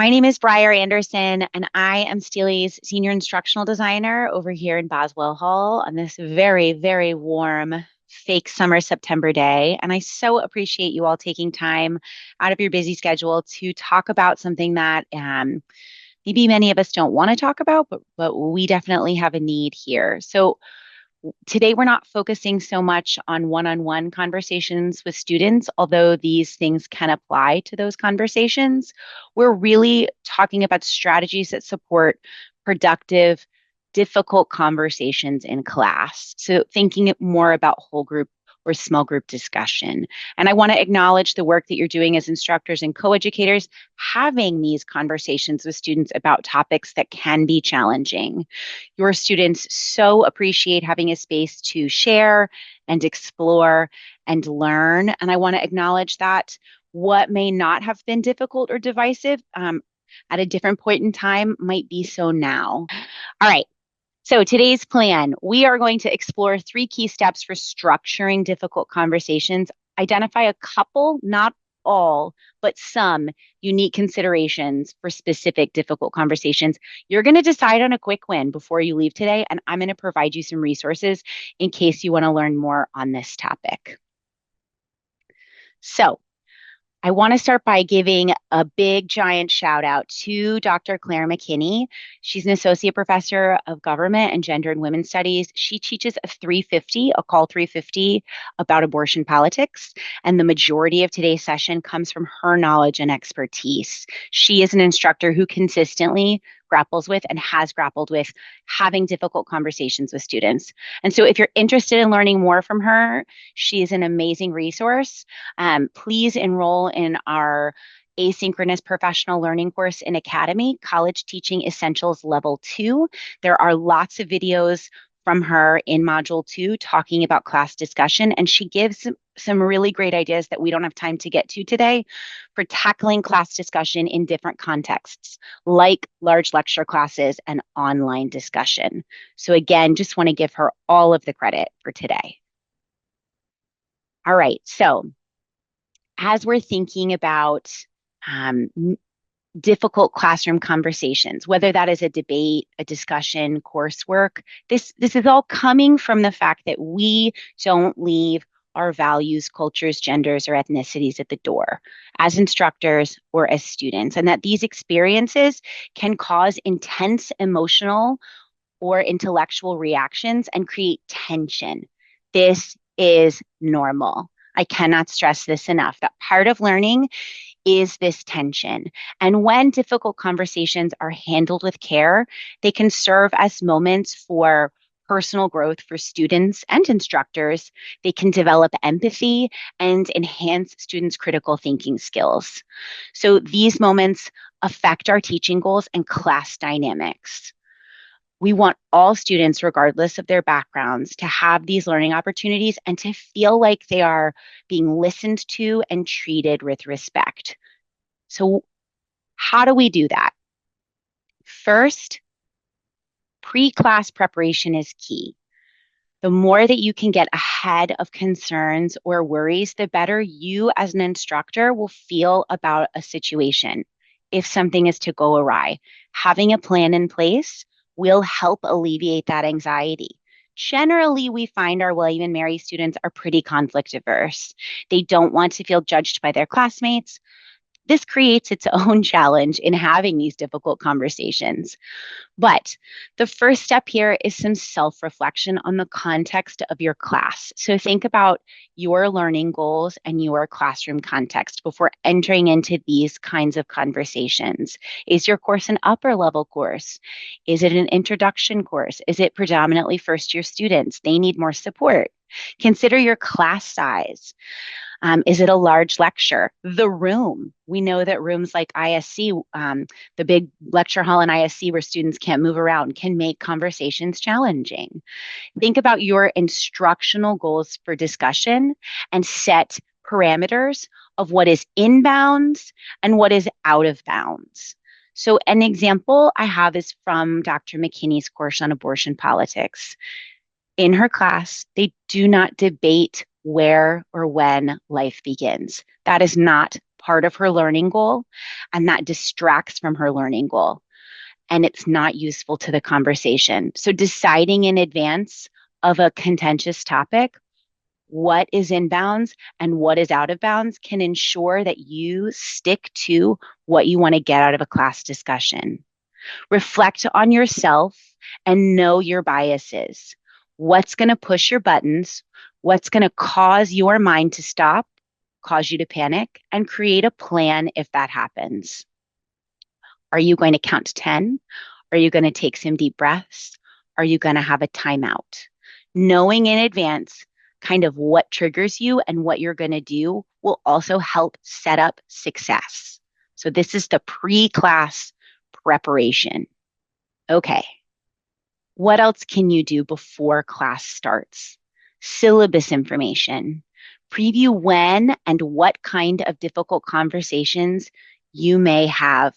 My name is Briar Anderson, and I am STLI's Senior Instructional Designer over here in Boswell Hall on this very, very warm, fake summer September day. And I so appreciate you all taking time out of your busy schedule to talk about something that maybe many of us don't want to talk about, but we definitely have a need here. So today we're not focusing so much on one-on-one conversations with students, although these things can apply to those conversations. We're really talking about strategies that support productive, difficult conversations in class. So thinking more about whole group or small group discussion. And I want to acknowledge the work that you're doing as instructors and coeducators, having these conversations with students about topics that can be challenging. Your students so appreciate having a space to share and explore and learn. And I want to acknowledge that what may not have been difficult or divisive at a different point in time might be so now. All right. So today's plan, we are going to explore 3 key steps for structuring difficult conversations, identify a couple, not all, but some unique considerations for specific difficult conversations. You're going to decide on a quick win before you leave today, and I'm going to provide you some resources in case you want to learn more on this topic. So I want to start by giving a big, giant shout out to Dr. Claire McKinney. She's an associate professor of government and gender and women's studies. She teaches a call 350 about abortion politics. And the majority of today's session comes from her knowledge and expertise. She is an instructor who consistently grapples with and has grappled with having difficult conversations with students. And so if you're interested in learning more from her, she is an amazing resource. Please enroll in our asynchronous professional learning course in Academy, College Teaching Essentials Level 2. There are lots of videos from her in Module 2 talking about class discussion, and she gives some really great ideas that we don't have time to get to today for tackling class discussion in different contexts, like large lecture classes and online discussion. So again, just want to give her all of the credit for today. All right, so as we're thinking about difficult classroom conversations, whether that is a debate, a discussion, coursework, this is all coming from the fact that we don't leave our values, cultures, genders, or ethnicities at the door as instructors or as students, and that these experiences can cause intense emotional or intellectual reactions and create tension. This is normal. I cannot stress this enough, that part of learning is this tension. And when difficult conversations are handled with care, they can serve as moments for personal growth for students and instructors. They can develop empathy and enhance students' critical thinking skills. So these moments affect our teaching goals and class dynamics. We want all students, regardless of their backgrounds, to have these learning opportunities and to feel like they are being listened to and treated with respect. So, how do we do that? First, pre-class preparation is key. The more that you can get ahead of concerns or worries, the better you as an instructor will feel about a situation. If something is to go awry, having a plan in place will help alleviate that anxiety. Generally, we find our William and Mary students are pretty conflict averse. They don't want to feel judged by their classmates. This creates its own challenge in having these difficult conversations. But the first step here is some self-reflection on the context of your class. So think about your learning goals and your classroom context before entering into these kinds of conversations. Is your course an upper level course? Is it an introduction course? Is it predominantly first year students? They need more support. Consider your class size. Is it a large lecture? The room. We know that rooms like ISC, the big lecture hall in ISC where students can't move around, can make conversations challenging. Think about your instructional goals for discussion and set parameters of what is in bounds and what is out of bounds. So an example I have is from Dr. McKinney's course on abortion politics. In her class, they do not debate where or when life begins. That is not part of her learning goal, and that distracts from her learning goal, and it's not useful to the conversation. So deciding in advance of a contentious topic what is in bounds and what is out of bounds can ensure that you stick to what you want to get out of a class discussion. Reflect on yourself and know your biases. What's going to push your buttons? What's going to cause your mind to stop, cause you to panic, and create a plan if that happens. Are you going to count to 10? Are you going to take some deep breaths? Are you going to have a timeout? Knowing in advance kind of what triggers you and what you're going to do will also help set up success. So this is the pre-class preparation. Okay, what else can you do before class starts? Syllabus information. Preview when and what kind of difficult conversations you may have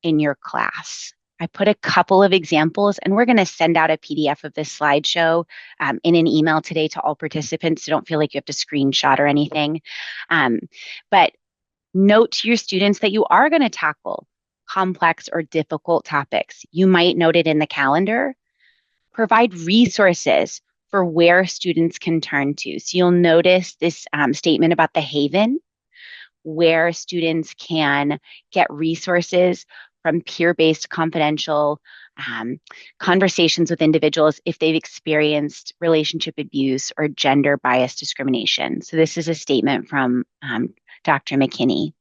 in your class. I put a couple of examples, and we're going to send out a PDF of this slideshow in an email today to all participants. So don't feel like you have to screenshot or anything. But note to your students that you are going to tackle complex or difficult topics. You might note it in the calendar. Provide resources for where students can turn to. So you'll notice this statement about the Haven, where students can get resources from peer-based confidential conversations with individuals if they've experienced relationship abuse or gender bias discrimination. So this is a statement from Dr. McKinney.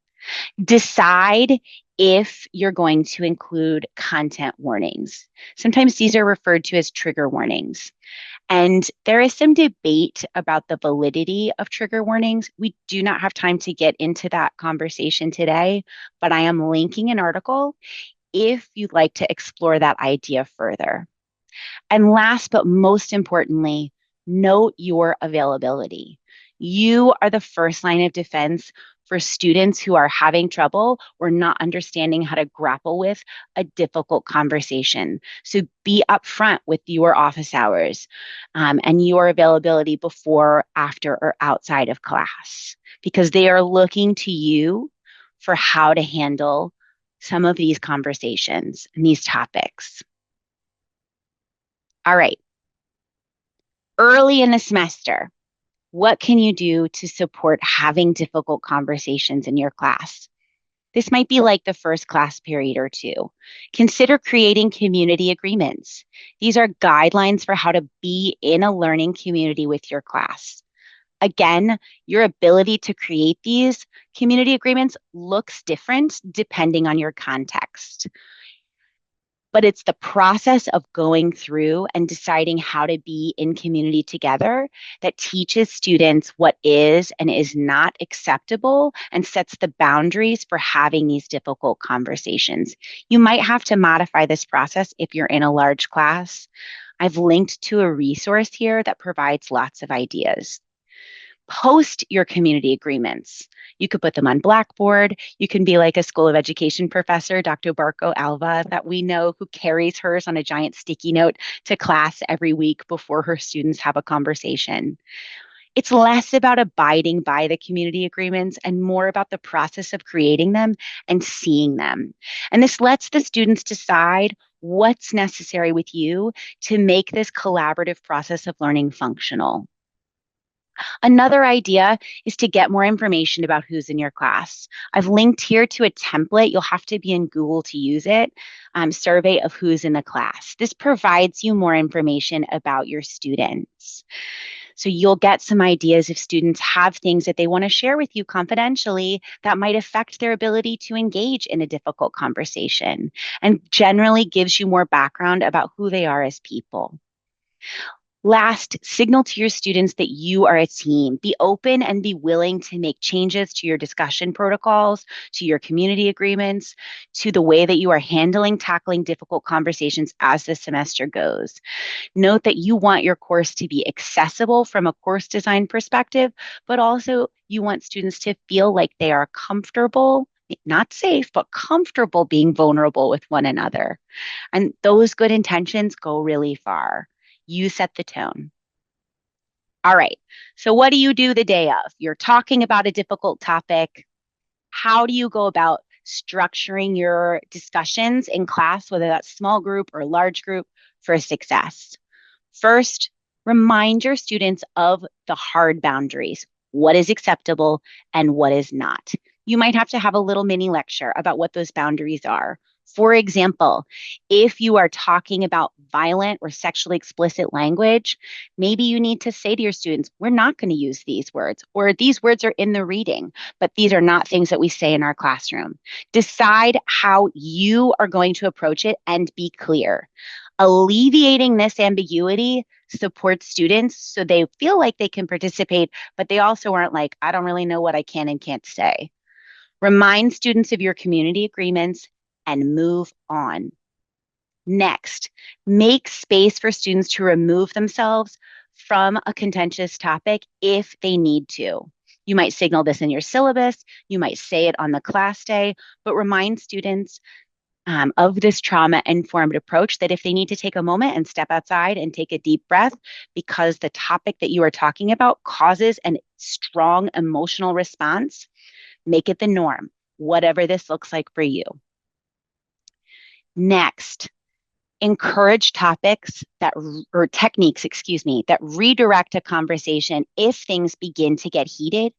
Decide if you're going to include content warnings. Sometimes these are referred to as trigger warnings. And there is some debate about the validity of trigger warnings. We do not have time to get into that conversation today, but I am linking an article if you'd like to explore that idea further. And last but most importantly, note your availability. You are the first line of defense for students who are having trouble or not understanding how to grapple with a difficult conversation. So be upfront with your office hours and your availability before, after, or outside of class, because they are looking to you for how to handle some of these conversations and these topics. All right. Early in the semester, what can you do to support having difficult conversations in your class? This might be like the first class period or two. Consider creating community agreements. These are guidelines for how to be in a learning community with your class. Again, your ability to create these community agreements looks different depending on your context. But it's the process of going through and deciding how to be in community together that teaches students what is and is not acceptable and sets the boundaries for having these difficult conversations. You might have to modify this process if you're in a large class. I've linked to a resource here that provides lots of ideas. Post your community agreements. You could put them on Blackboard. You can be like a School of Education professor, Dr. Barco Alva, that we know, who carries hers on a giant sticky note to class every week before her students have a conversation. It's less about abiding by the community agreements and more about the process of creating them and seeing them. And this lets the students decide what's necessary with you to make this collaborative process of learning functional. Another idea is to get more information about who's in your class. I've linked here to a template. You'll have to be in Google to use it. Survey of who's in the class. This provides you more information about your students. So you'll get some ideas if students have things that they want to share with you confidentially that might affect their ability to engage in a difficult conversation, and generally gives you more background about who they are as people. Last, signal to your students that you are a team. Be open and be willing to make changes to your discussion protocols, to your community agreements, to the way that you are tackling difficult conversations as the semester goes. Note that you want your course to be accessible from a course design perspective, but also you want students to feel like they are comfortable, not safe, but comfortable being vulnerable with one another. And those good intentions go really far. You set the tone. All right. So what do you do the day of? You're talking about a difficult topic. How do you go about structuring your discussions in class, whether that's small group or large group, for success? First, remind your students of the hard boundaries. What is acceptable and what is not? You might have to have a little mini lecture about what those boundaries are. For example, if you are talking about violent or sexually explicit language, maybe you need to say to your students, we're not going to use these words, or these words are in the reading, but these are not things that we say in our classroom. Decide how you are going to approach it and be clear. Alleviating this ambiguity supports students so they feel like they can participate, but they also aren't like, I don't really know what I can and can't say. Remind students of your community agreements and move on. Next, make space for students to remove themselves from a contentious topic if they need to. You might signal this in your syllabus, you might say it on the class day, but remind students of this trauma-informed approach that if they need to take a moment and step outside and take a deep breath because the topic that you are talking about causes a strong emotional response, make it the norm, whatever this looks like for you. Next, encourage topics that, or techniques, excuse me, that redirect a conversation if things begin to get heated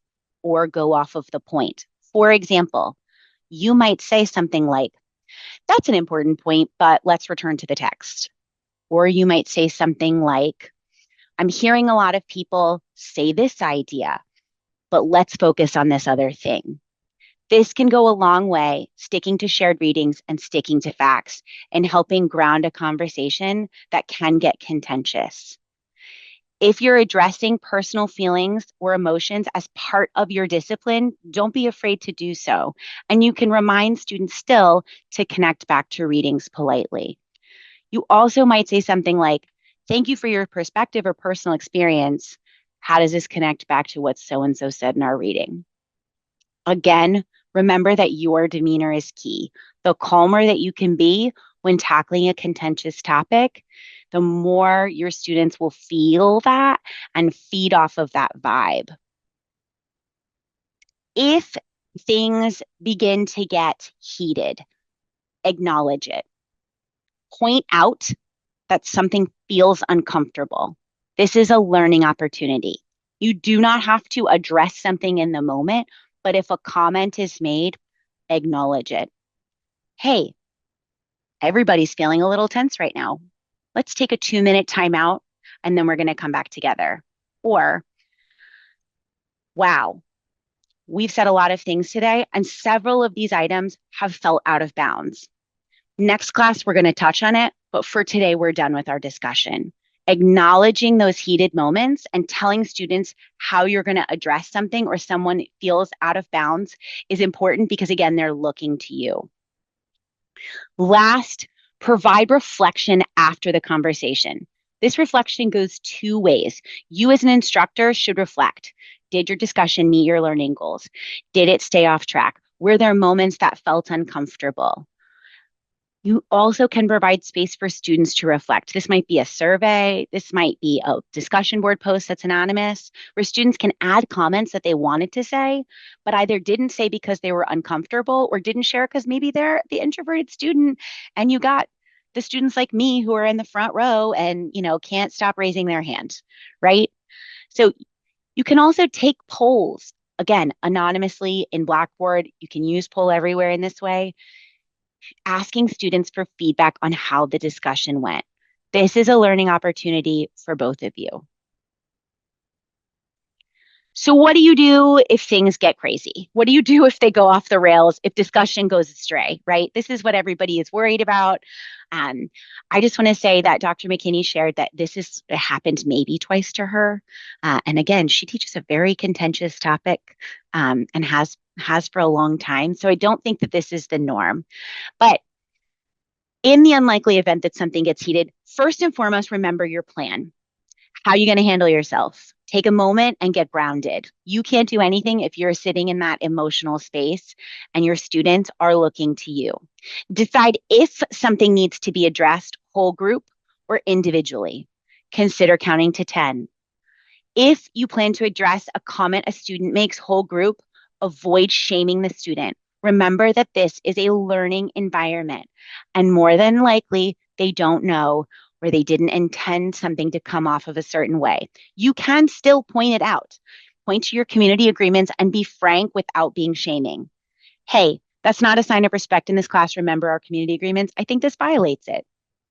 or go off of the point. For example, you might say something like, that's an important point, but let's return to the text. Or you might say something like, I'm hearing a lot of people say this idea, but let's focus on this other thing. This can go a long way, sticking to shared readings and sticking to facts and helping ground a conversation that can get contentious. If you're addressing personal feelings or emotions as part of your discipline, don't be afraid to do so. And you can remind students still to connect back to readings politely. You also might say something like, thank you for your perspective or personal experience. How does this connect back to what so-and-so said in our reading? Again, remember that your demeanor is key. The calmer that you can be when tackling a contentious topic, the more your students will feel that and feed off of that vibe. If things begin to get heated, acknowledge it. Point out that something feels uncomfortable. This is a learning opportunity. You do not have to address something in the moment, but if a comment is made, acknowledge it. Hey, everybody's feeling a little tense right now. Let's take a 2-minute timeout and then we're going to come back together. Or, wow, we've said a lot of things today and several of these items have felt out of bounds. Next class, we're going to touch on it, but for today, we're done with our discussion. Acknowledging those heated moments and telling students how you're going to address something or someone feels out of bounds is important because, again, they're looking to you. Last, provide reflection after the conversation. This reflection goes two ways. You, as an instructor, should reflect. Did your discussion meet your learning goals? Did it stay off track? Were there moments that felt uncomfortable? You also can provide space for students to reflect. This might be a survey, this might be a discussion board post that's anonymous, where students can add comments that they wanted to say, but either didn't say because they were uncomfortable or didn't share because maybe they're the introverted student and you got the students like me who are in the front row and, can't stop raising their hand, right? So you can also take polls, again, anonymously in Blackboard. You can use poll everywhere in this way, asking students for feedback on how the discussion went. This is a learning opportunity for both of you. So what do you do if things get crazy? What do you do if they go off the rails, if discussion goes astray, right? This is what everybody is worried about. I just want to say that Dr. McKinney shared that this has happened maybe twice to her. And again, she teaches a very contentious topic and has for a long time. So I don't think that this is the norm. But in the unlikely event that something gets heated, first and foremost, remember your plan. How are you going to handle yourself? Take a moment and get grounded. You can't do anything if you're sitting in that emotional space and your students are looking to you. Decide if something needs to be addressed whole group or individually. Consider counting to 10. If you plan to address a comment a student makes whole group, Avoid shaming the student. Remember that this is a learning environment, and more than likely, they don't know or they didn't intend something to come off of a certain way. You can still point it out. Point to your community agreements and be frank without being shaming. Hey, that's not a sign of respect in this class. Remember our community agreements. I think this violates it.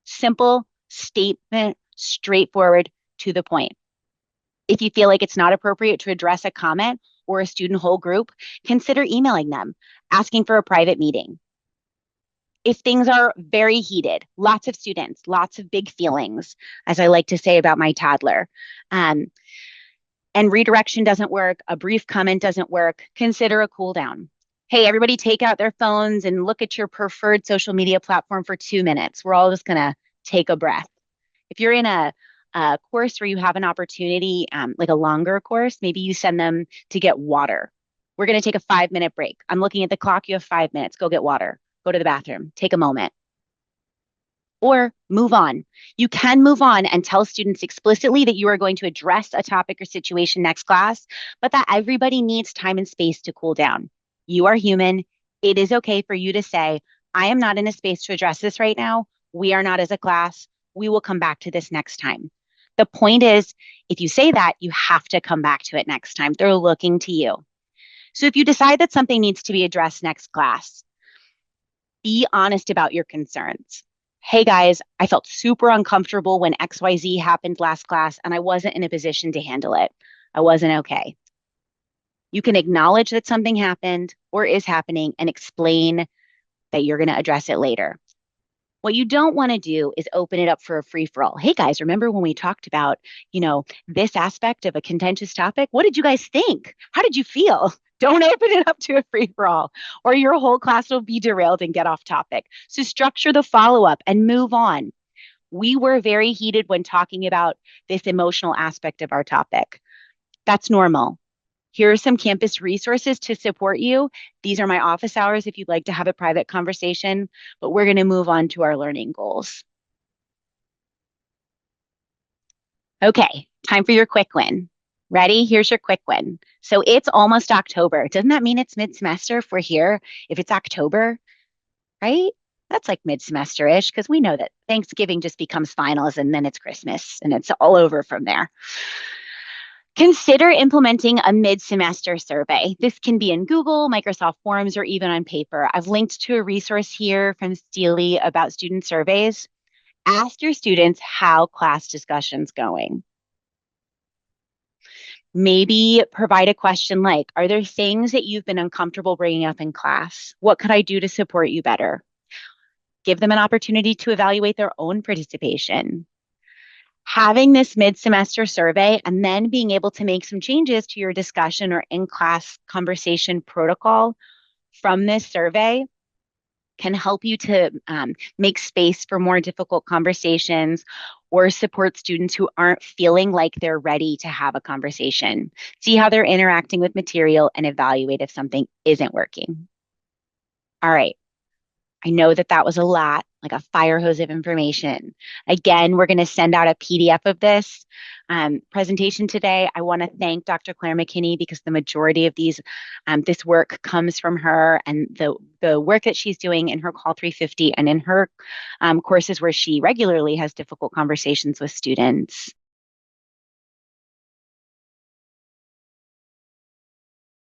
Simple statement, straightforward, to the point. If you feel like it's not appropriate to address a comment or a student whole group, consider emailing them, asking for a private meeting. If things are very heated, lots of students, lots of big feelings, as I like to say about my toddler, um, and redirection doesn't work, a brief comment doesn't work, consider a cool down. Hey, everybody take out their phones and look at your preferred social media platform for 2 minutes. We're all just going to take a breath. If you're in a course where you have an opportunity, like a longer course, maybe you send them to get water. We're going to take a 5 minute break. I'm looking at the clock. You have 5 minutes. Go get water. Go to the bathroom. Take a moment. Or move on. You can move on and tell students explicitly that you are going to address a topic or situation next class, but that everybody needs time and space to cool down. You are human. It is okay for you to say, I am not in a space to address this right now. We are not as a class. We will come back to this next time. The point is, if you say that, you have to come back to it next time. They're looking to you. So if you decide that something needs to be addressed next class, be honest about your concerns. Hey guys, I felt super uncomfortable when XYZ happened last class and I wasn't in a position to handle it. I wasn't okay. You can acknowledge that something happened or is happening and explain that you're going to address it later. What you don't want to do is open it up for a free for all. Hey guys, remember when we talked about, this aspect of a contentious topic? What did you guys think? How did you feel? Don't open it up to a free for all, or your whole class will be derailed and get off topic. So structure the follow up and move on. We were very heated when talking about this emotional aspect of our topic. That's normal. Here are some campus resources to support you. These are my office hours if you'd like to have a private conversation, but we're going to move on to our learning goals. Okay, time for your quick win. Ready? Here's your quick win. So it's almost October. Doesn't that mean it's mid-semester if we're here? If it's October, right? That's like mid-semester-ish because we know that Thanksgiving just becomes finals and then it's Christmas and it's all over from there. Consider implementing a mid-semester survey. This can be in Google, Microsoft Forms, or even on paper. I've linked to a resource here from STLI about student surveys. Ask your students how class discussion's going. Maybe provide a question like, are there things that you've been uncomfortable bringing up in class? What could I do to support you better? Give them an opportunity to evaluate their own participation. Having this mid-semester survey and then being able to make some changes to your discussion or in-class conversation protocol from this survey can help you to make space for more difficult conversations or support students who aren't feeling like they're ready to have a conversation. See how they're interacting with material and evaluate if something isn't working. All right. I know that that was a lot, like a fire hose of information. Again, we're going to send out a PDF of this presentation today. I want to thank Dr. Claire McKinney because the majority of this work comes from her and the work that she's doing in her Call 350 and in her courses where she regularly has difficult conversations with students.